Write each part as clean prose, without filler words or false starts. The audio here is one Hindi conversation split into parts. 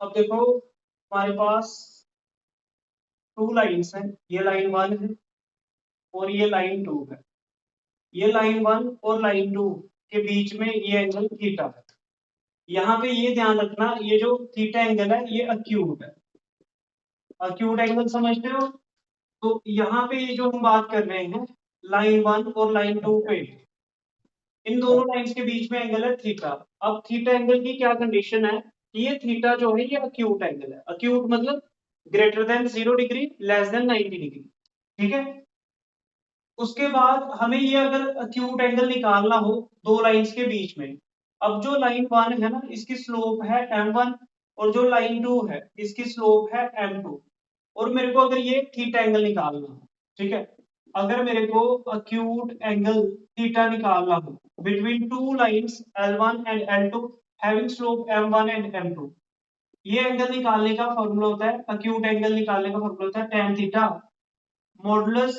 अब देखो हमारे पास टू लाइन्स हैं, ये लाइन 1 है और ये लाइन 2 है। ये लाइन 1 और लाइन 2 के बीच में ये एंगल थीटा है। यहाँ पे ये ध्यान रखना, ये जो थीटा एंगल है ये अक्यूट है। अक्यूट एंगल समझते हो? तो यहाँ पे ये जो हम बात कर रहे हैं लाइन 1 और लाइन 2 पे, इन दोनों लाइंस के बीच में एंगल है थीटा। अब थीटा एंगल की क्या कंडीशन है कि ये थीटा जो है ये अक्यूट एंगल है। अक्यूट मतलब greater than 0 degree, less than 90 degree. ठीक है। उसके बाद हमें ये अगर अक्यूट एंगल निकालना हो दो लाइंस के बीच में, अब जो लाइन 1 है ना इसकी स्लोप है m1 और जो लाइन 2 है इसकी स्लोप है m2, और मेरे को अगर ये थीटा एंगल निकालना हो, ठीक है, अगर मेरे को अक्यूट एंगल थीटा निकालना हो between two lines L1 and L2 having slope m1 and m2, ये एंगल निकालने का फॉर्मूला होता है, अक्यूट एंगल निकालने का फॉर्मूला होता है tan थीटा मॉडुलस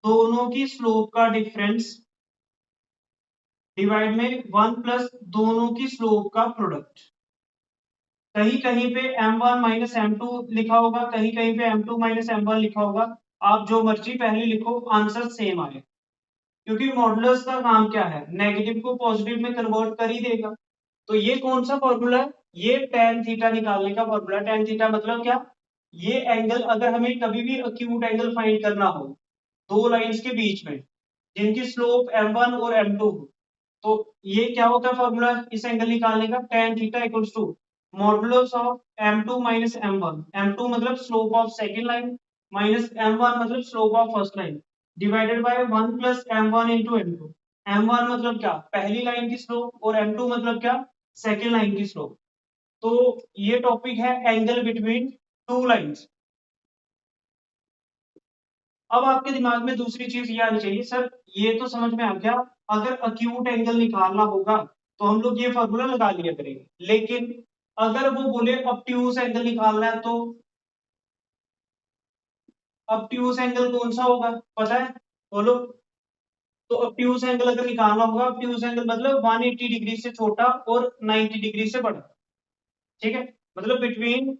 दोनों की स्लोप का डिफरेंस डिवाइड में 1 प्लस दोनों की स्लोप का प्रोडक्ट। कहीं कहीं पे m1 माइनस m2 लिखा होगा, कहीं कहीं पे m2 माइनस m1 लिखा होगा। आप जो मर्जी पहले लिखो, आंसर सेम आए, क्योंकि मॉडुलस का काम क्या है, नेगेटिव को पॉजिटिव में कन्वर्ट कर ही देगा। तो ये कौन सा फॉर्मूला है, ये tan थीटा निकालने का फॉर्मूला। tan थीटा मतलब क्या, ये एंगल अगर हमें कभी भी अक्यूट एंगल फाइंड करना हो दो लाइंस के बीच में जिनकी स्लोप m1 और m2 हो, तो ये क्या होता है फॉर्मूला इस एंगल निकालने का, tan theta equals to modulus of m2 minus m1। m2 मतलब slope of second line minus m1 मतलब slope of first line divided by 1 plus m1 into m2। m1 मतलब क्या, पहली लाइन की स्लोप, और m2 मतलब क्या, सेकंड लाइन की स्लोप। तो ये टॉपिक है एंगल बिटवीन टू लाइंस। अब आपके दिमाग में दूसरी चीज ये आनी चाहिए, सर ये तो समझ में आ गया, अगर अक्यूट एंगल निकालना होगा तो हम लोग ये फॉर्मूला लगा लिया करेंगे, लेकिन अगर वो बोले ऑब्ट्यूज एंगल निकालना है तो ऑब्ट्यूज एंगल कौन सा होगा पता है, बोलो। तो ऑब्ट्यूज एंगल अगर निकालना होगा, ऑब्ट्यूज एंगल मतलब 180 डिग्री से छोटा और 90 डिग्री से बड़ा। ठीक है, मतलब बिटवीन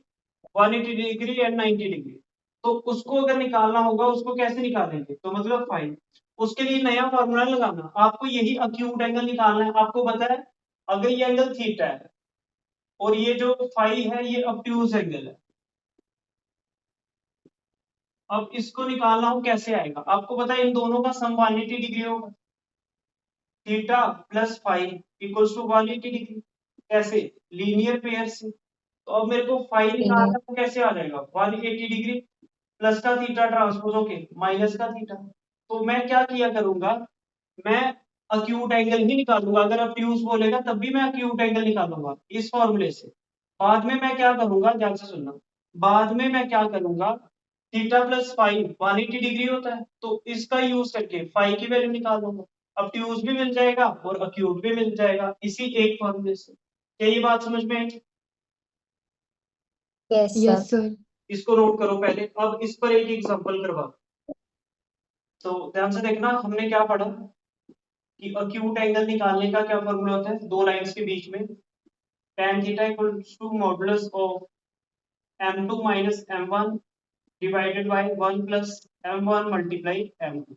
180 डिग्री एंड 90 डिग्री। तो उसको अगर निकालना होगा, उसको कैसे निकालेंगे, तो मतलब फाइन, उसके लिए नया फॉर्मूला लगाना। आपको यही अक्यूट एंगल निकालना है। आपको पता है अगर ये एंगल थीटा है और ये जो फाई है ये ऑब्ट्यूज एंगल है, अब इसको निकालना हो कैसे आएगा, आपको पता है इन दोनों का सम 180 डिग्री होगा। Theta plus phi equals to 180 degree. कैसे, लीनियर पेयर से। तो अब मेरे को फाई निकालना तो कैसे आ जाएगा, 180 डिग्री प्लस का थीटा ट्रांसपोज होके माइनस का थीटा। तो मैं क्या किया करूंगा, मैं अक्यूट एंगल ही निकालूंगा। अगर ऑब्ट्यूज बोलेगा तब भी मैं अक्यूट एंगल निकालूंगा इस फॉर्मूले से। बाद में मैं क्या करूंगा, ध्यान से सुनना, बाद में मैं क्या करूंगा, थीटा प्लस फाइव 180 डिग्री होता है, तो इसका यूज करके फाइव की वैल्यू निकाल लूंगा। ऑब्ट्यूज भी मिल जाएगा और अक्यूट भी मिल जाएगा इसी एक फॉर्मूले से। क्या ये बात समझ में आई? Yes sir. इसको नोट करो पहले, अब इस पर एक एग्जांपल करवा। तो ध्यान से देखना, हमने क्या पढ़ा कि अक्यूट एंगल निकालने का क्या फॉर्मूला होता है दो लाइंस के बीच में, tan theta equals to modulus of m2 minus m1 divided by 1 plus m1 multiply m2।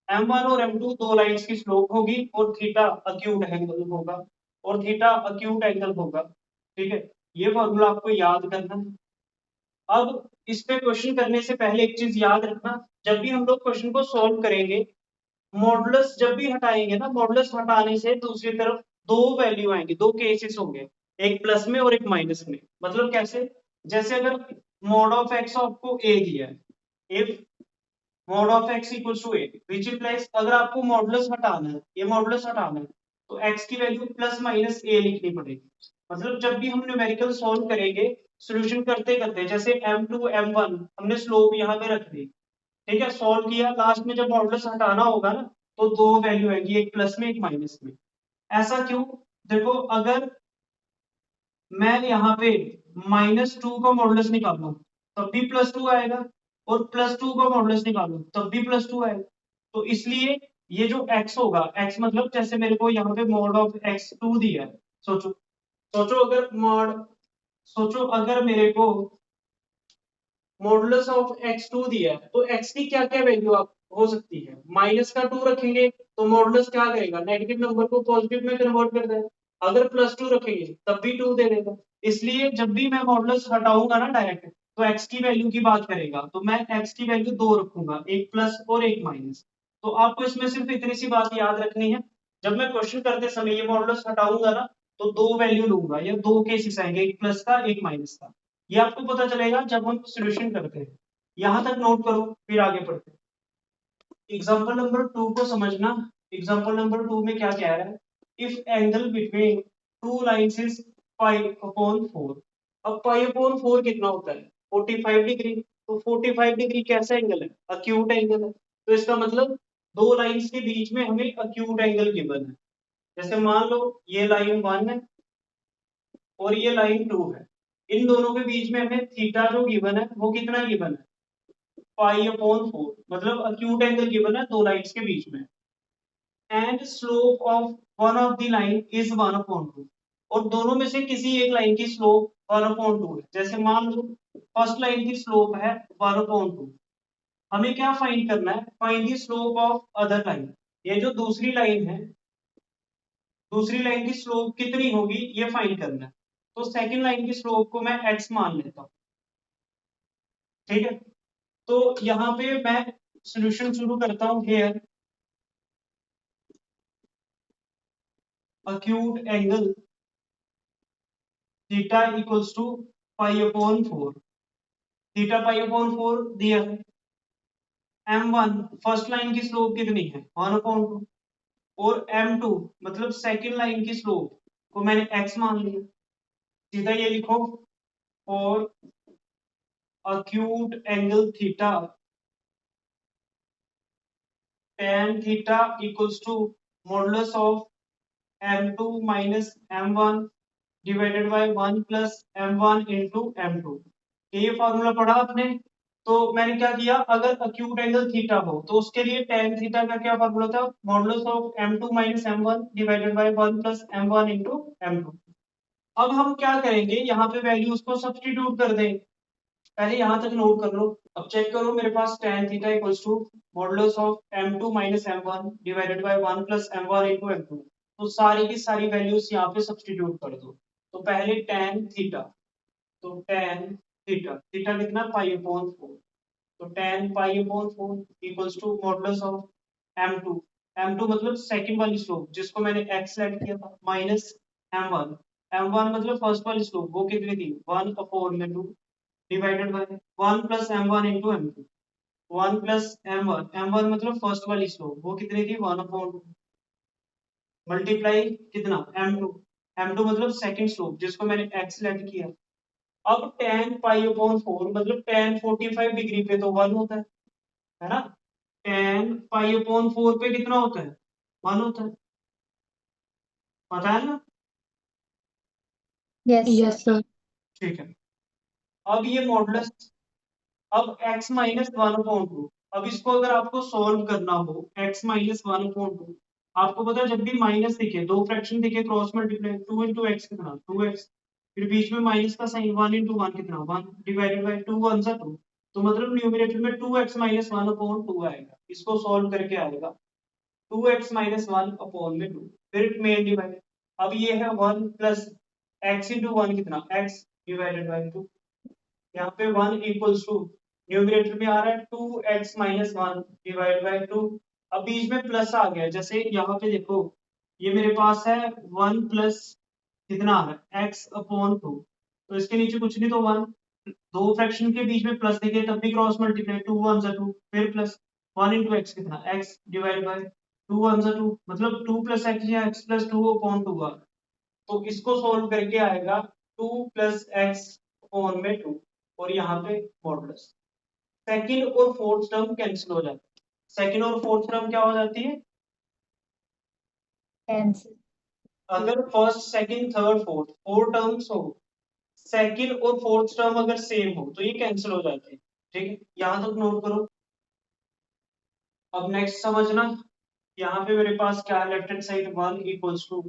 m1 और m2 दो लाइंस की स्लोप होगी और थीटा अक्यूट एंगल होगा, और थीटा अक्यूट एंगल होगा। ठीक है, ये फॉर्मूला आपको याद करना है। अब इस पे क्वेश्चन करने से पहले एक चीज याद रखना, जब भी हम लोग क्वेश्चन को सॉल्व करेंगे, मॉडुलस जब भी हटाएंगे ना, मॉडुलस हटाने से दूसरी तरफ दो वैल्यू आएंगे, दो केसेस होंगे, एक प्लस में और एक माइनस में। मतलब कैसे, जैसे अगर मॉड ऑफ एक्स आपको ए दिया है, if mod of x equals to a, which implies अगर आपको मॉडुलस हटाना है, ये मॉडुलस हटाना है, तो एक्स की वैल्यू प्लस माइनस ए लिखनी पड़ेगी। मतलब जब भी हम न्यूमेरिकल सॉल्व करेंगे, सॉल्यूशन करते करते, जैसे m2 m1 हमने स्लोप यहाँ पे रख दी, ठीक है, सॉल्व किया, लास्ट में जब मॉडुलस हटाना होगा ना, तो दो वैल्यू आएगी, एक प्लस में एक माइनस में। ऐसा क्यों, देखो अगर मैं यहाँ पे -2 का मॉडुलस निकालूं तब भी +2 आएगा, और +2 का मॉडुलस निकालूं तब भी +2 आएगा। तो इसलिए ये जो x होगा, x मतलब जैसे मेरे को यहाँ पे मॉड ऑफ x2 दिया है, सोचो सोचो अगर मॉड सोचो अगर मेरे को मॉडुलस ऑफ x2 दिया है तो x की क्या क्या वैल्यू आप हो सकती है। माइनस का 2 रखेंगे तो मॉडुलस क्या करेगा, नेगेटिव नंबर को पॉजिटिव में कन्वर्ट कर देगा। अगर प्लस 2 रखेंगे तब भी 2 दे देगा। इसलिए जब भी मैं मॉडुलस हटाऊंगा ना डायरेक्ट, तो x की वैल्यू की बात करेगा तो मैं x की वैल्यू 2 रखूंगा, एक प्लस और एक माइनस। तो आपको इसमें सिर्फ इतनी सी बात याद रखनी है, जब मैं क्वेश्चन करते समय ये मॉडुलस हटाऊंगा ना तो दो वैल्यू लूंगा या दो केसेस आएंगे, एक प्लस का एक माइनस का। ये आपको पता चलेगा जब हम सॉल्यूशन करते हैं। यहां तक नोट करो, फिर आगे पढ़ते हैं। एग्जांपल नंबर 2 को समझना। एग्जांपल नंबर 2 में क्या कह रहा है, if angle between two lines is pi upon 4। अब पाई अपॉन 4 कितना होता है, 45 डिग्री। तो 45 डिग्री कैसा एंगल है, अक्यूट एंगल है। तो इसका मतलब दो लाइंस के बीच में हमें अक्यूट एंगल गिवन है। जैसे मान लो ये लाइन 1 है और ये लाइन 2 है, इन दोनों के बीच में हमें थीटा जो गिवन है वो कितना गिवन है, पाई अपॉन 4। मतलब अक्यूट एंगल गिवन है दो लाइंस के बीच में। And slope of one of the line is 1/2। और दोनों में से किसी एक लाइन की स्लोप 1/2 है। जैसे मान लो फर्स्ट लाइन की स्लोप है 1/2। हमें क्या फाइंड करना है, find the slope of other line. ये जो दूसरी लाइन है, दूसरी लाइन की स्लोप कितनी होगी ये फाइंड करना है। तो सेकंड लाइन की स्लोप को मैं x मान लेता हूँ, ठीक है। तो यहाँ पे मैं सॉल्यूशन शुरू करता हूँ। Here acute angle theta equals to pi upon 4। Theta pi upon 4 दिया है। m1 फर्स्ट लाइन की स्लोप कितनी है, 1/2। और m2 मतलब सेकंड लाइन की स्लोप को मैंने x मान लिया। सीधा ये लिखो, और acute angle theta tan theta equals to modulus of m2 minus m1 divided by 1 plus m1 into m2। ये फॉर्मूला पढ़ा आपने। तो मैंने क्या किया, अगर अक्यूट एंगल थीटा हो तो उसके लिए tan थीटा का क्या फॉर्मूला था, modulus of m2 minus m1 divided by 1 plus m1 into m2। अब हम क्या करेंगे, यहाँ पे वैल्यूज को सब्स्टिट्यूट कर देंगे। पहले यहाँ तक नोट कर लो। अब चेक करो मेरे पास tan theta equals to modulus of m2 minus m1 divided by 1 plus m1 into m2। तो सारी की सारी वैल्यूज यहाँ पे सब्स्टिट्यूट कर दो। तो पहले tan थीटा, तो tan थीटा, थीटा कितना पाई अपॉन 4। तो tan pi upon 4 equals to modulus of m2, m2 मतलब सेकंड वाली स्लोप जिसको मैंने x सेट किया था, माइनस m1, m1 मतलब फर्स्ट वाली स्लोप वो कितनी थी 1/2 divided by 1 plus m1 into m2। 1 plus m1, m1 मतलब फर्स्ट वाली स्लोप वो कितनी थी 1/2 मल्टीप्लाई कितना m2, m2 मतलब सेकंड स्लोप जिसको मैंने x लेट किया। अब tan पाई अपॉन 4 मतलब tan 45 डिग्री पे तो 1 होता है ना। tan पाई अपॉन 4 पे कितना होता है, 1 होता है, पता है ना। Yes sir. ठीक है। अब ये मॉडुलस, अब x माइनस 1/2। अब इसको अगर आपको सॉल्व करना हो, x माइनस 1/2, आपको पता है जब भी माइनस दिखे, दो फ्रैक्शन दिखे क्रॉस मल्टीप्लाई, 2 इंटू एक्स कितना 2x, फिर बीच में माइनस का साइन 1 इंटू 1 कितना 1 डिवाइडेड बाय 2 1 सा 2। तो मतलब न्यूमरेटर में 2x माइनस 1/2 आएगा। इसको सॉल्व करके आएगा 2x माइनस 1/2। फिर मेन डिवाइड, अब ये है 1 प्लस x इंटू 1 कितना x डिवाइडेड बाय 2। यहाँ पे 1 इक्वल्स टू न्यूमरेटर में आ रहा है 2x माइनस 1 डिवाइड बाय 2। अब बीच में प्लस आ गया, जैसे यहाँ पे देखो ये मेरे पास है 1 प्लस कितना आ रहा है x अपॉन 2। तो इसके नीचे कुछ नहीं तो 1। दो फ्रैक्शन के बीच में प्लस दिखे तब भी क्रॉस मल्टीप्लाई, 2 1 जा 2, फिर प्लस 1 इंटू एक्स कितना x डिवाइड बाय 2 1 जा 2, मतलब 2 प्लस एक्स या x प्लस 2 अपॉन 2 आ। तो इसको सोल्व करके आएगा 2 प्लस एक्स अपॉन में 2, और यहाँ पे मॉडुलस। सेकंड और फोर्थ टर्म कैंसिल हो जाती है। सेकंड और फोर्थ टर्म क्या हो जाती है, कैंसिल। अगर first second third fourth four terms हो, सेकंड और फोर्थ टर्म अगर सेम हो तो ये कैंसिल हो जाते हैं। ठीक है, यहां तक नोट करो। अब नेक्स्ट समझना, यहाँ पे मेरे पास क्या है, left hand side 1 equals to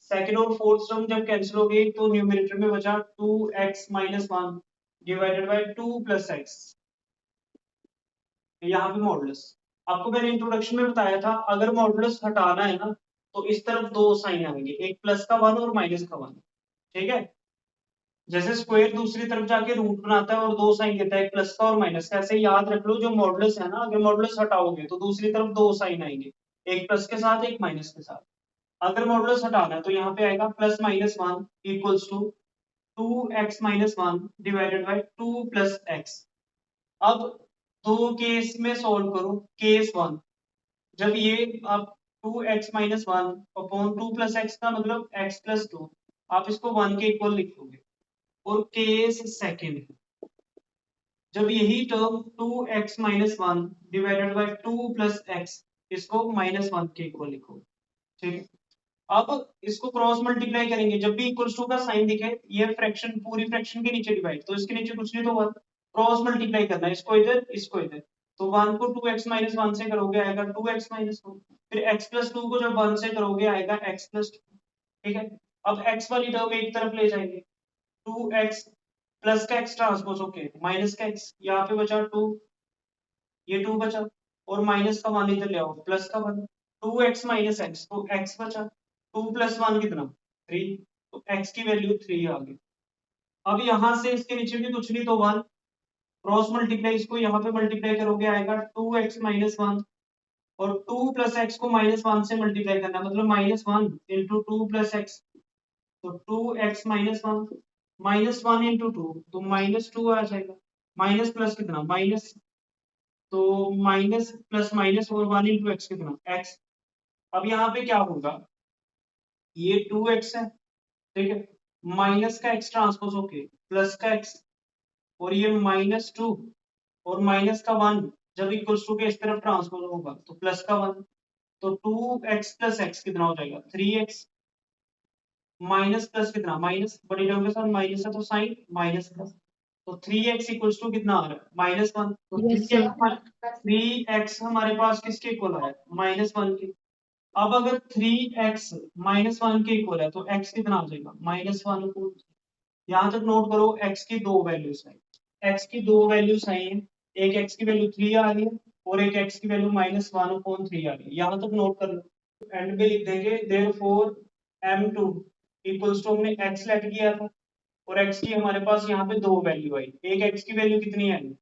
second और फोर्थ टर्म जब कैंसिल हो गई तो न्यूमरेटर में बचा 2x minus 1 divided by 2 plus x, यहाँ पे मॉडुलस। आपको मैंने इंट्रोडक्शन में बताया था अगर मॉडुलस हटाना है ना तो इस तरफ दो साइन आएंगे, एक प्लस का 1 और माइनस का 1। ठीक है, जैसे स्क्वायर दूसरी तरफ जाके रूट बनाता है और दो साइन देता है, एक प्लस का और माइनस का। ऐसे याद रख लो जो मॉडुलस है ना, अगर मॉडुलस हटाओगे तो दूसरी तरफ दो साइन आएंगे, एक प्लस के साथ एक माइनस के साथ। अगर मॉडुलस हटाना है तो यहाँ पे आएगा plus minus 1 equals to 2x minus 1 divided by 2 plus x. अब दो केस में सॉल्व करो। केस 1, जब ये आप 2x minus 1 upon 2 plus x का मतलब x प्लस 2, आप इसको 1 के इक्वल लिखोगे। और केस सेकेंड, जब यही term 2x minus 1 divided by 2 plus x, इसको माइनस 1 के इक्वल लिखोगे। ठीक है, अब इसको क्रॉस मल्टीप्लाई करेंगे, जब भी इक्वल्स टू का साइन दिखे, ये फ्रैक्शन पूरी फ्रैक्शन के नीचे डिवाइड, तो इसके नीचे कुछ नहीं तो 1, क्रॉस मल्टीप्लाई करना है, इसको इधर। तो 1 को 2x माइनस 1 से करोगे आएगा 2x माइनस 1, फिर x प्लस 2 को जब 1 से करोगे आएगा x प्लस 2। ठीक है, अब x वाली टर्म एक तरफ ले जाएंगे, 2x प्लस का x ट्रांसपोज ओके माइनस का x, यहाँ पे बचा 2, ये 2 बचा, और माइनस का 1 इधर ले आओ, प्लस का 1, 2x माइनस x, तो x बचा, 2 प्लस 1 कितना 3, तो x की वैल्यू 3 आ गई। अब यहां से इसके नीचे भी कुछ नहीं तो 1, क्रॉस मल्टीप्लाई, इसको यहाँ पे मल्टीप्लाई करोगे आएगा 2x माइनस 1, और 2 प्लस एक्स को माइनस 1 से मल्टीप्लाई करना मतलब माइनस 1 इंटू 2 प्लस एक्स, तो 2x माइनस 1, माइनस 1 इंटू 2 तो माइनस 2 आ जाएगा, माइनस प्लस कितना माइनस, तो माइनस प्लस माइनस और 1 इंटू एक्स कितना x। अब यहाँ पे क्या होगा, ये 2x है, ठीक है, माइनस का x ट्रांसपोज ओके प्लस का x, और ये माइनस 2 और माइनस का 1 जब इक्वल्स टू के इस तरफ ट्रांसपोज होगा तो प्लस का 1, तो 2x प्लस x कितना हो जाएगा 3x, माइनस प्लस कितना माइनस, बड़ी टर्म के साथ माइनस है तो साइन माइनस प्लस, तो 3x इक्वल्स टू कितना आ रहा है माइनस 1, तो Yes, sir. 3x हमारे पास किसके इक्वल आया माइनस 1 के। अब अगर 3x माइनस 1 के इक्वल है तो x कितना आ जाएगा माइनस 1। यहाँ तक नोट करो, x की दो वैल्यूज है, x की दो वैल्यूज आई है, एक x की वैल्यू 3 आ रही है और एक x की वैल्यू माइनस 1/3 आ रही है। यहाँ तक नोट कर लो, एंड में लिख देंगे देयरफॉर m2 इक्वल्स टू, हमने x लेट किया था और x की हमारे पास यहाँ पे दो वैल्यू आई, एक x की वैल्यू कितनी आई,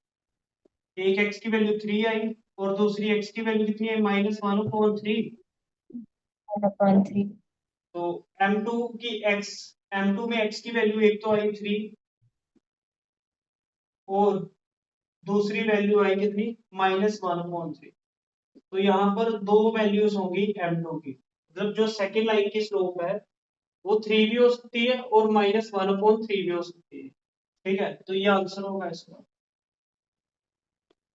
एक x की वैल्यू 3 आई और दूसरी x की वैल्यू कितनी है -1/3। 1/3. तो m2 की x, m2 में x की वैल्यू एक तो आई 3 और दूसरी वैल्यू आई कितनी -1/3। तो यहाँ पर दो वैल्यूज होंगी m2 की, मतलब जो सेकेंड लाइन की स्लोप है वो 3 भी हो सकती है और -1/3 भी हो सकती है। ठीक है, तो ये आंसर होगा इसका।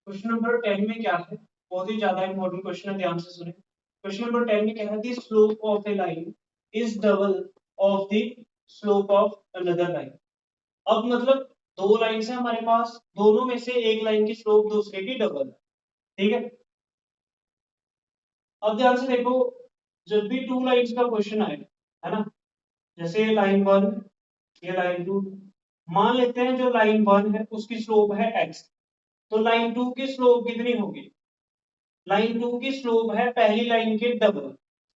क्वेश्चन नंबर 10 में क्या है, बहुत ही ज्यादा इंपॉर्टेंट क्वेश्चन है, ध्यान से सुने। क्वेश्चन नंबर 10 में क्या है, the slope of A line is double of the slope of another line. अब मतलब दो लाइन है हमारे पास, दोनों में से एक लाइन की स्लोप दूसरे की डबल है। ठीक है, अब ध्यान से देखो, जब भी टू लाइन्स का क्वेश्चन आए, है ना, जैसे लाइन 1 ये लाइन 2, मान लेते हैं जो लाइन 1 है उसकी स्लोप है x, तो लाइन 2 की स्लोप कितनी होगी, लाइन 2 की स्लोप है पहली लाइन के डबल।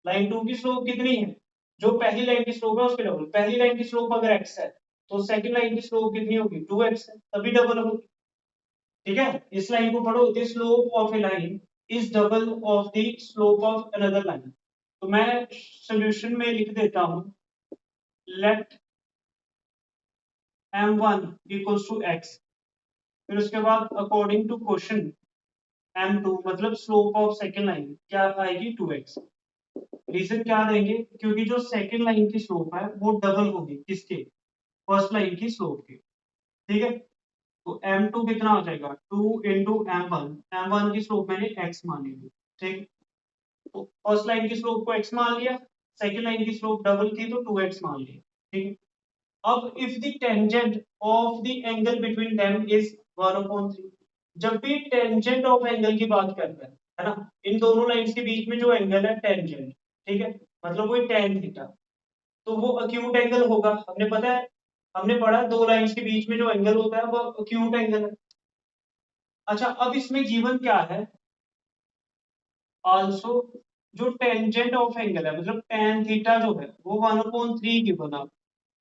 लाइन 2 की स्लोप कितनी है, जो पहली लाइन की स्लोप है उसके डबल। पहली लाइन की स्लोप अगर x है तो सेकंड लाइन की स्लोप कितनी होगी 2x है, तभी डबल होगी। ठीक है, इस लाइन को पढ़ो, the slope of A line is double of the slope of another line. तो मैं सॉल्यूशन में लिख देता हूं, late m1 equals to x, फिर उसके बाद अकॉर्डिंग टू क्वेश्चन m2 मतलब स्लोप ऑफ सेकंड लाइन क्या आएगी 2x। रीजन क्या देंगे, क्योंकि जो सेकंड लाइन की स्लोप है वो डबल होगी किसके, फर्स्ट लाइन की स्लोप की। ठीक है, तो m2 कितना हो जाएगा 2 इंटू m1 की स्लोप मैंने x मान ली। ठीक, तो फर्स्ट लाइन की स्लोप को x मान लिया, सेकंड लाइन की स्लोप डबल थी तो 2x मान लिया। ठीक है, अब if the tangent of the angle between them is 1/3, जब भी टेंजेंट ऑफ एंगल की बात करते हैं, है ना, इन दोनों लाइंस के बीच में जो एंगल है टेंजेंट, ठीक है, मतलब वही tan थीटा। तो वो अक्यूट एंगल होगा। हमने पता है, हमने पढ़ा दो लाइंस के बीच में जो एंगल होता है वो अक्यूट एंगल है। अच्छा, अब इसमें गिवन क्या है, आल्सो जो टेंजेंट ऑफ एंगल है, मतलब tan थीटा जो है वो 1/3 गिवन है।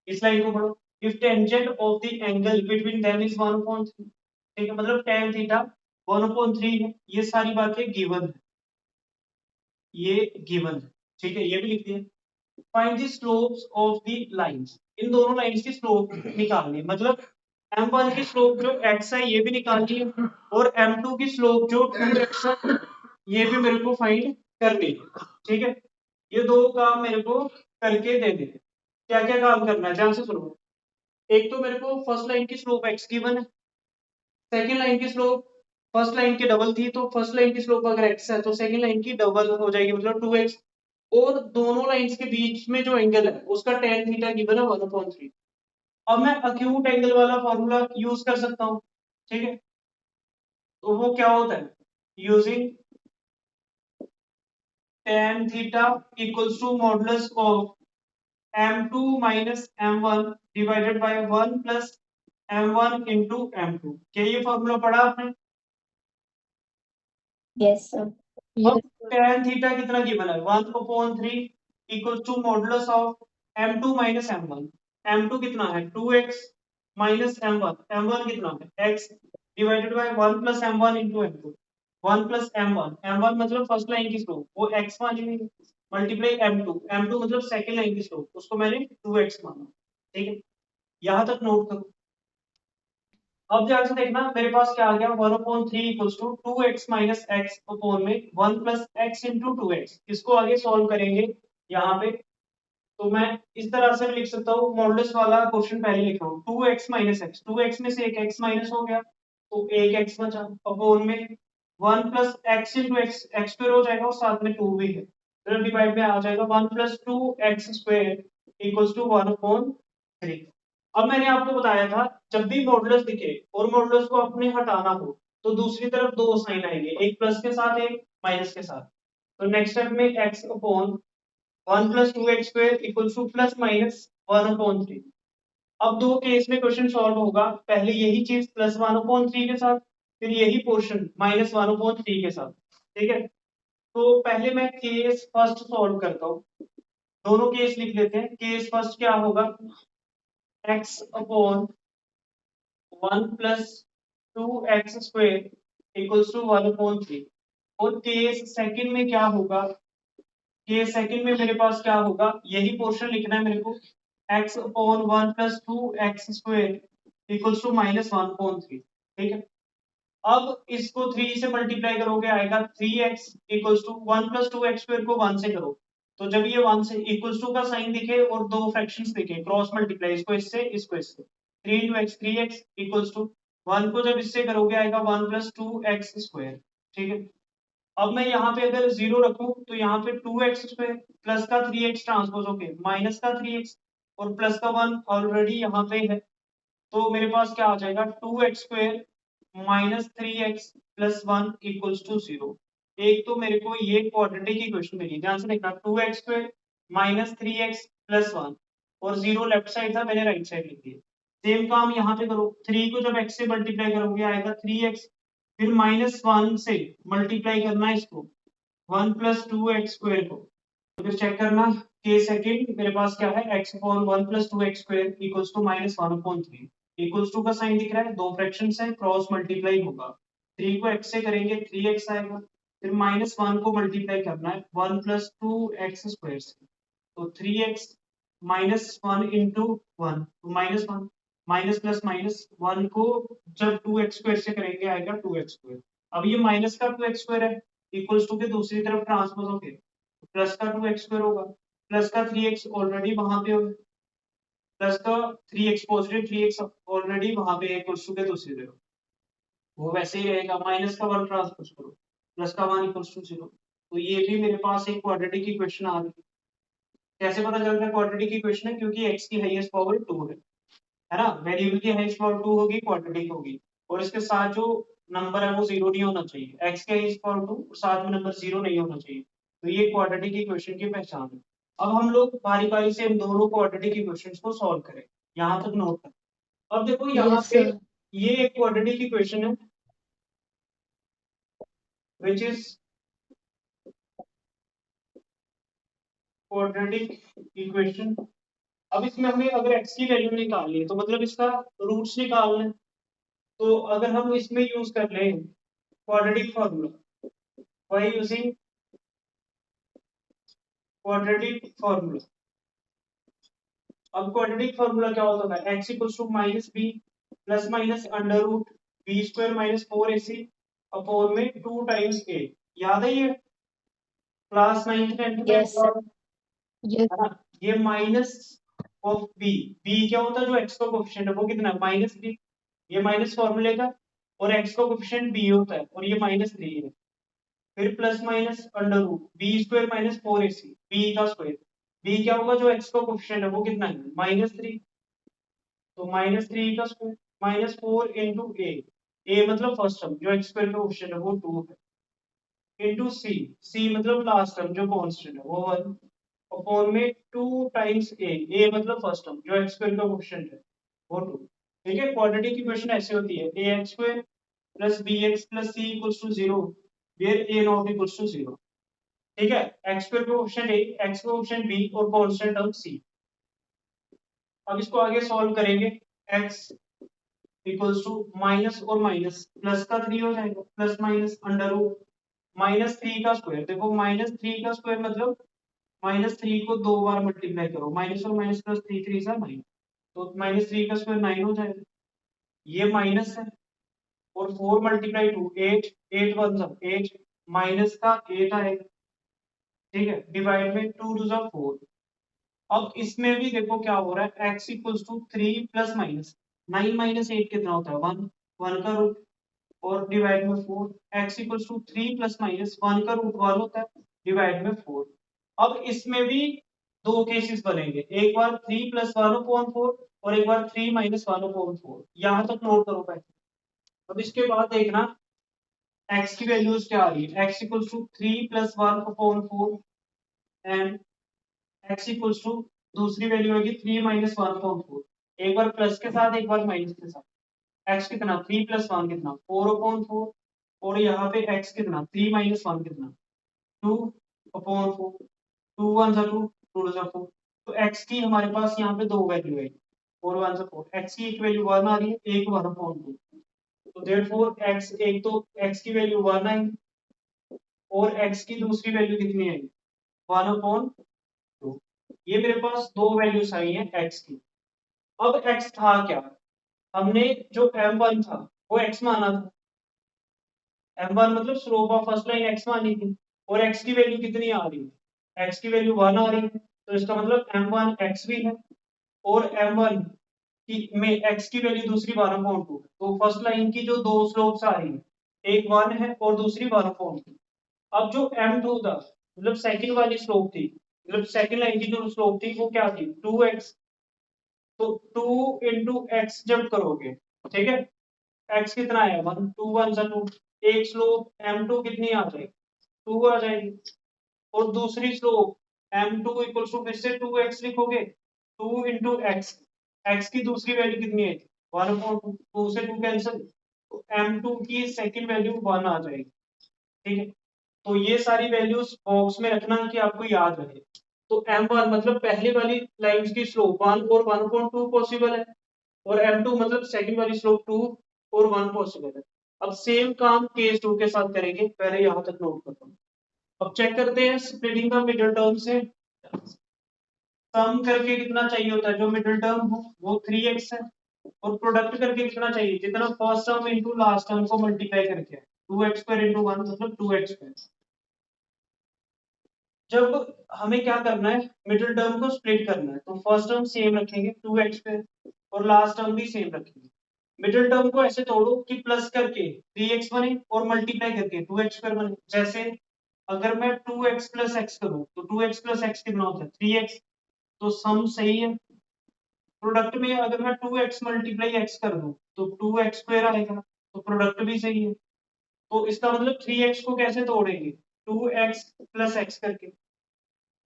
इस लाइन को पढ़ो, if tangent of the angle between them is 1/3, ठीक है, मतलब tan थीटा 1/3 है। ये सारी बातें गिवन है, ये गिवन है, ठीक है, ये भी लिख दिया। Find the slopes of the lines, इन दोनों लाइंस की स्लोप निकालनी है, मतलब m1 की स्लोप जो x है ये भी निकालनी है, और m2 की स्लोप जो 2x है ये भी मेरे को फाइंड करनी है, ठीक है। ये दो काम मेरे को करके दे दे। क्या क्या काम करना है, ध्यान से सुनो। एक तो मेरे को फर्स्ट लाइन की स्लोप x गिवन है, सेकंड लाइन की स्लोप फर्स्ट लाइन की डबल थी, तो फर्स्ट लाइन की स्लोप अगर x है तो सेकंड लाइन की डबल हो जाएगी, मतलब 2x। और दोनों लाइंस के बीच में जो एंगल है उसका tan थीटा गिवन है 1/3। अब मैं अक्यूट एंगल वाला फॉर्मूला यूज कर सकता हूँ, ठीक है। तो वो क्या होता है, using tan theta equals to modulus of m2 minus m1 divided by 1 plus m1 into m2। क्या ये फॉर्मूला पढ़ा आपने? Yes, sir. अब tan थीटा कितना गिवन है, 1/3 equal to modulus of m2 minus m1। m2 कितना है 2x minus m1 कितना है x divided by 1 plus m1 into m2। 1 plus m1 मतलब फर्स्ट लाइन की स्लोप, वो x मानी, मल्टीप्लाई m2 मतलब सेकंड लाइन की स्लोप, उसको मैंने 2x माना, ठीक है। यहां तक नोट करो। अब ध्यान से देखना, मेरे पास क्या आ गया, 1/3 equals to 2x minus x upon में 1 प्लस एक्स इंटू 2x। इसको आगे सॉल्व करेंगे यहाँ पे, तो मैं इस तरह से भी लिख सकता हूँ, मॉडुलस वाला क्वेश्चन पहले लिख रहा हूँ, 2x माइनस एक्स, 2x में से एक x माइनस हो गया तो एक x बचा, अपॉन में 1 plus x into x, x square हो जाएगा और साथ में 2 भी है, फिर डिवाइड में आ जाएगा 1 plus 2x square equals to 1/3। अब मैंने आपको बताया था, जब भी मॉडुलस दिखे और मॉडुलस को अपने हटाना हो तो दूसरी तरफ दो साइन आएंगे, एक प्लस के साथ एक माइनस के साथ। तो नेक्स्ट स्टेप में x upon 1 plus 2x square equals two plus minus 1/3। अब दो केस में क्वेश्चन सॉल्व होगा, पहले यही चीज प्लस 1/3 के साथ, फिर यही पोर्शन माइनस 1/3 के साथ, ठीक है। तो पहले मैं केस फर्स्ट सॉल्व करता हूँ, दोनों केस लिख लेते हैं। केस फर्स्ट क्या होगा, x upon 1 plus 2x square equals to 1/3। और केस सेकंड में क्या होगा, केस सेकंड में मेरे पास क्या होगा, यही पोर्शन लिखना है मेरे को, x upon 1 plus 2x square equals to minus 1/3, ठीक है। अब इसको 3 से मल्टीप्लाई करोगे आएगा 3x equals to 1 plus 2x square को 1 से करो, तो जब ये 1 से इक्वल्स टू का साइन दिखे और दो फ्रैक्शंस दिखे, क्रॉस मल्टीप्लाई, इसको इससे 3 into x 3x equals to 1 को जब इससे करोगे आएगा 1 प्लस 2x स्क्वायर, ठीक है। अब मैं यहाँ पे अगर 0 रखूं तो यहाँ पे 2x स्क्वायर प्लस का 3x ट्रांसपोज होके माइनस का 3x और प्लस का 1 ऑलरेडी यहाँ पे है, तो मेरे पास क्या आ जाएगा 2x square minus 3x plus 1 equals to 0। एक तो मेरे को ये क्वाड्रेटिक इक्वेशन मिली, ध्यान से देखना, 2x square minus 3x plus 1 और 0 लेफ्ट साइड था, मैंने राइट साइड लिख दिया। सेम काम यहाँ पे करो, 3 को जब x से मल्टीप्लाई करोगे आएगा 3x, फिर माइनस 1 से मल्टीप्लाई करना है इसको 1 प्लस 2x स्क्वायर को, तो फिर चेक करना के सेकंड मेरे पास क्या है, x upon 1 plus 2x square equals to minus 1/3। Equals to का साइन दिख रहा है, दो फ्रैक्शंस है, क्रॉस मल्टीप्लाई होगा, 3 को x से करेंगे 3x आएगा, फिर माइनस 1 को मल्टीप्लाई करना है 1 प्लस 2x स्क्वायर से, तो 3x minus 1 into 1 minus 1, minus plus minus 1 को जब 2x स्क्वायर से करेंगे आएगा 2x स्क्वायर। अब ये माइनस का 2x स्क्वायर है, इक्वल्स टू के दूसरी तरफ ट्रांसपोज होके प्लस का 2x स्क्वायर होगा, प्लस का 3x ऑलरेडी वहां पे होगा, प्लस का 3x पॉजिटिव 3x ऑलरेडी वहां पे इक्वल्स टू के दूसरी तरफ, वो वैसे ही रहेगा, माइनस का 1 ट्रांसपोज करो, प्लस का 1 इक्वल्स टू 0। तो ये भी मेरे पास एक क्वाड्रेटिक इक्वेशन आ रही है। कैसे पता चल रहा है क्वाड्रेटिक इक्वेशन है, क्योंकि x की हाईएस्ट पावर 2 है ना, वेरिएबल की हाईएस्ट पावर 2 होगी, क्वाड्रेटिक होगी, और इसके साथ जो नंबर है वो 0 नहीं होना चाहिए, x की हाईएस्ट पावर 2 और साथ में नंबर 0 नहीं होना चाहिए, तो ये क्वाड्रेटिक इक्वेशन की पहचान है। अब हम लोग बारी बारी से इन दोनों क्वाड्रेटिक इक्वेशंस को सॉल्व करें, यहाँ तक नोट कर। अब देखो यहाँ Yes, पे sir. ये एक क्वाड्रेटिक इक्वेशन है विच इज क्वाड्रेटिक इक्वेशन। अब इसमें हमें अगर x की वैल्यू निकालनी है तो मतलब इसका रूट्स निकालना है। तो अगर हम इसमें यूज कर लें quadratic formula by using quadratic formula. अब क्वाड्रेटिक फॉर्मूला क्या होता है, x equals to minus B plus minus under root B square minus 4ac upon में 2 टाइम्स a। याद है ये क्लास 9th 10th में Yes, sir. Yes. है ना। ये माइनस ऑफ बी, बी क्या होता है जो x का कोएफिशिएंट है वो कितना है माइनस बी, ये माइनस फॉर्मूले का, और x का कोएफिशिएंट b होता है और ये माइनस 3 है। फिर plus minus under root B square minus 4ac B का स्क्वायर, बी क्या होगा जो x का कोएफिशिएंट है वो कितना है -3, तो -3 का स्क्वायर माइनस 4 इंटू ए मतलब फर्स्ट टर्म जो एक्स स्क्वायर का क्वेश्चन है वो 2 है, इंटू सी, सी मतलब लास्ट टर्म जो कांस्टेंट है वो 1 अपॉन में 2 टाइम्स ए मतलब फर्स्ट टर्म जो एक्स स्क्वायर का क्वेश्चन है वो 2। ठीक है, क्वाड्रेटिक इक्वेशन ऐसे होती है a x square plus b x plus c equals to 0 where a not equals to 0। ठीक है, एक्स स्क्वायर का क्वेश्चन ए, एक्स का क्वेश्चन बी और कांस्टेंट टर्म सी। अब इसको आगे सॉल्व करेंगे, x इक्वल्स टू माइनस और माइनस प्लस का 3 हो जाएगा प्लस माइनस अंडर रूट -3 का स्क्वायर। देखो -3 का स्क्वायर मतलब -3 को 2 बार मल्टीप्लाई करो, माइनस और माइनस प्लस 3 3 सा 9, तो -3 का स्क्वायर 9 हो जाएगा। ये माइनस है और 4 मल्टीप्लाई 2 8, 8 वन सा 8 माइनस का 8 आएगा। ठीक है, डिवाइड में 2 टू सा 4। अब इसमें भी देखो क्या हो रहा है, x equals to 3 plus minus 9 minus 8 कितना होता है 1, 1 का रूट और डिवाइड में 4, x equals to 3 plus minus 1 का रूट 1 होता है डिवाइड में 4। अब इसमें भी दो केसेस बनेंगे, एक बार 3 प्लस 1 अपॉन 4 और एक बार 3 माइनस 1 अपॉन 4। यहां तक नोट करो पहले। अब इसके बाद देखना x की वैल्यूज क्या आ रही है, x equals to 3 plus 1 upon 4 and x equals to दूसरी वैल्यू होगी 3 माइनस 1 अपॉन 4, एक बार प्लस के साथ एक बार माइनस के साथ। x कितना 3 प्लस 1 कितना 4 अपॉन 4 और यहाँ पे x कितना 3 माइनस 1 कितना 2 अपॉन 4, 2 1 जा 2, 2 जा 4। तो x की हमारे पास यहाँ पे दो वैल्यू है, 4 1 जा 4, x की एक वैल्यू 1 आ रही है, एक 1 अपॉन 2। तो देयरफॉर x एक तो x की वैल्यू 1 आई और x की दूसरी वैल्यू कितनी आई 1 अपॉन 2। ये मेरे पास दो वैल्यूज आई हैं x की। अब x था क्या, हमने जो m1 था वो x माना था, m1 मतलब slope of first line x मानी थी और x की वैल्यू कितनी आ रही है, x की वैल्यू 1 आ रही है, तो इसका मतलब m1 x भी है और m1 की में x की वैल्यू दूसरी 1/2 है। तो फर्स्ट लाइन की जो दो स्लोप्स आ रही है एक 1 है और दूसरी 1/2। अब जो m2 था मतलब सेकंड वाली स्लोप थी, मतलब सेकंड लाइन की जो स्लोप थी वो क्या थी 2x। तो 2 इंटू एक्स जब करोगे, ठीक है, x कितना है 1, 2 1 2, एक स्लोप m2 कितनी आ जाएगी 2 आ जाएगी और दूसरी स्लोप m2 इक्वल टू फिर से 2x लिखोगे, 2 इंटू एक्स, एक्स की दूसरी वैल्यू कितनी है 1 अपॉन 2, 2 से 2 कैंसिल, तो m2 की सेकंड वैल्यू 1 आ जाएगी। ठीक है, तो ये सारी वैल्यूज बॉक्स में रखना कि आपको याद रहे। तो m1 मतलब पहले वाली लाइंस की स्लोप 1 और 1/2 पॉसिबल है और m2 मतलब सेकंड वाली स्लोप 2 और 1 पॉसिबल है। अब सेम काम केस 2 के साथ करेंगे, पहले यहां तक नोट करता हूं। अब चेक करते हैं स्प्लिटिंग द मिडिल टर्म से सम करके कितना चाहिए होता है, जो मिडिल टर्म हो वो 3x है और प्रोडक्ट करके कितना चाहिए जितना first term into last term को मल्टीप्लाई करके 2x स्क्वायर इनटू 1 मतलब 2x स्क्वायर। जब हमें क्या करना है मिडिल टर्म को स्प्लिट करना है तो फर्स्ट टर्म सेम रखेंगे 2x पे और लास्ट टर्म भी सेम रखेंगे। मिडिल टर्म को ऐसे तोड़ो कि प्लस करके 3x बने और मल्टीप्लाई करके 2x स्क्वायर बने। जैसे अगर मैं 2x प्लस एक्स करूं तो 2x प्लस एक्स कितना होता है 3x, तो सम सही है। प्रोडक्ट में अगर मैं 2x मल्टीप्लाई x कर दूं तो 2x स्क्वायर आएगा, तो प्रोडक्ट भी सही है। तो इसका मतलब 3x को कैसे तोड़ेंगे 2x प्लस एक्स करके,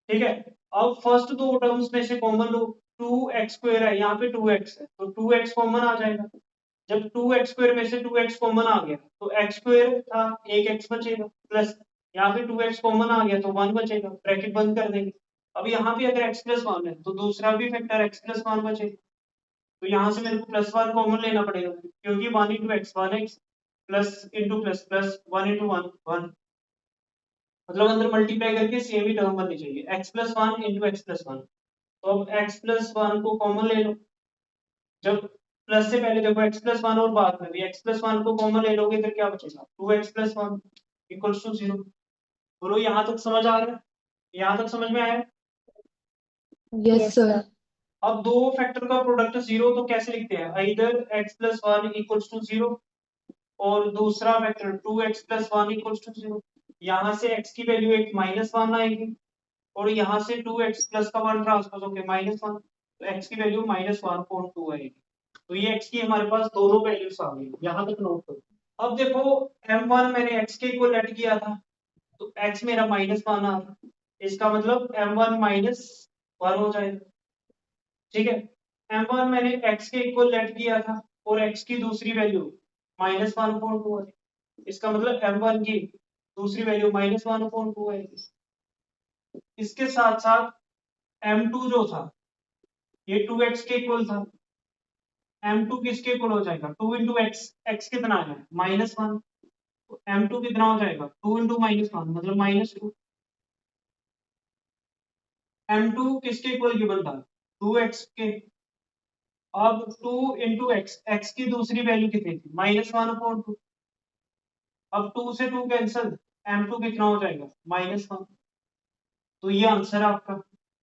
ठीक है। अब फर्स्ट दो टर्म्स में से कॉमन लो, 2x² है, यहाँ पे 2x है, तो 2x कॉमन आ जाएगा। जब 2x² में से 2x कॉमन आ गया तो x² था, एक x बचेगा, प्लस यहाँ पे 2x कॉमन आ गया तो 1 बचेगा, ब्रैकेट बंद कर देंगे। अब यहाँ पे अगर x+1 है तो दूसरा भी फैक्टर x+1 बचेगा, तो यहाँ से मेरे को +1 कॉमन लेना पड़ेगा, क्योंकि 1 into x 1x, plus into plus plus 1 into 1 1, मतलब अंदर मल्टीप्लाई करके सेम ही टर्म बननी चाहिए, x+1 इंटू x+1। तो अब x+1 को कॉमन ले लो, जब प्लस से पहले देखो x+1 और बाद में भी x+1 को कॉमन ले लोगे तो क्या बचेगा, 2x+1 इक्वल्स टू 0। बोलो यहाँ तक समझ आ रहा है, यहाँ तक समझ में आया। Yes sir. अब दो फैक्टर का प्रोडक्ट 0 तो कैसे लिखते हैं, आइदर x+1 इक्वल्स टू 0 और दूसरा फैक्टर 2x+1 इक्वल्स टू 0। यहाँ से x की वैल्यू एक -1 आएगी और यहाँ से 2x प्लस का 1 ट्रांसपोज होके -1, तो x की वैल्यू -1.2 आएगी। तो ये x की हमारे पास दोनों वैल्यूज आ गई, यहाँ तक नोट करो। अब देखो m1 मैंने x के इक्वल लेट किया था, तो x मेरा -1 आ रहा, इसका मतलब m1 -1 हो जाएगा। ठीक है, m1 मैंने x के इक्वल लेट किया था और x की दूसरी वैल्यू -1.2 है, इसका मतलब m1 की दूसरी वैल्यू -1.2 है। इसके साथ साथ m2 जो था ये 2x के इक्वल था, m2 किसके इक्वल हो जाएगा, 2 इंटू एक्स, एक्स कितना है -1, तो m2 कितना हो जाएगा 2 इंटू -1 मतलब -2। m2 किसके इक्वल गिवन था 2x के, अब 2 इंटू एक्स, एक्स की दूसरी वैल्यू कितनी थी -1/2, अब 2 से 2 कैंसिल, m2 कितना हो जाएगा -1। तो ये आंसर है आपका।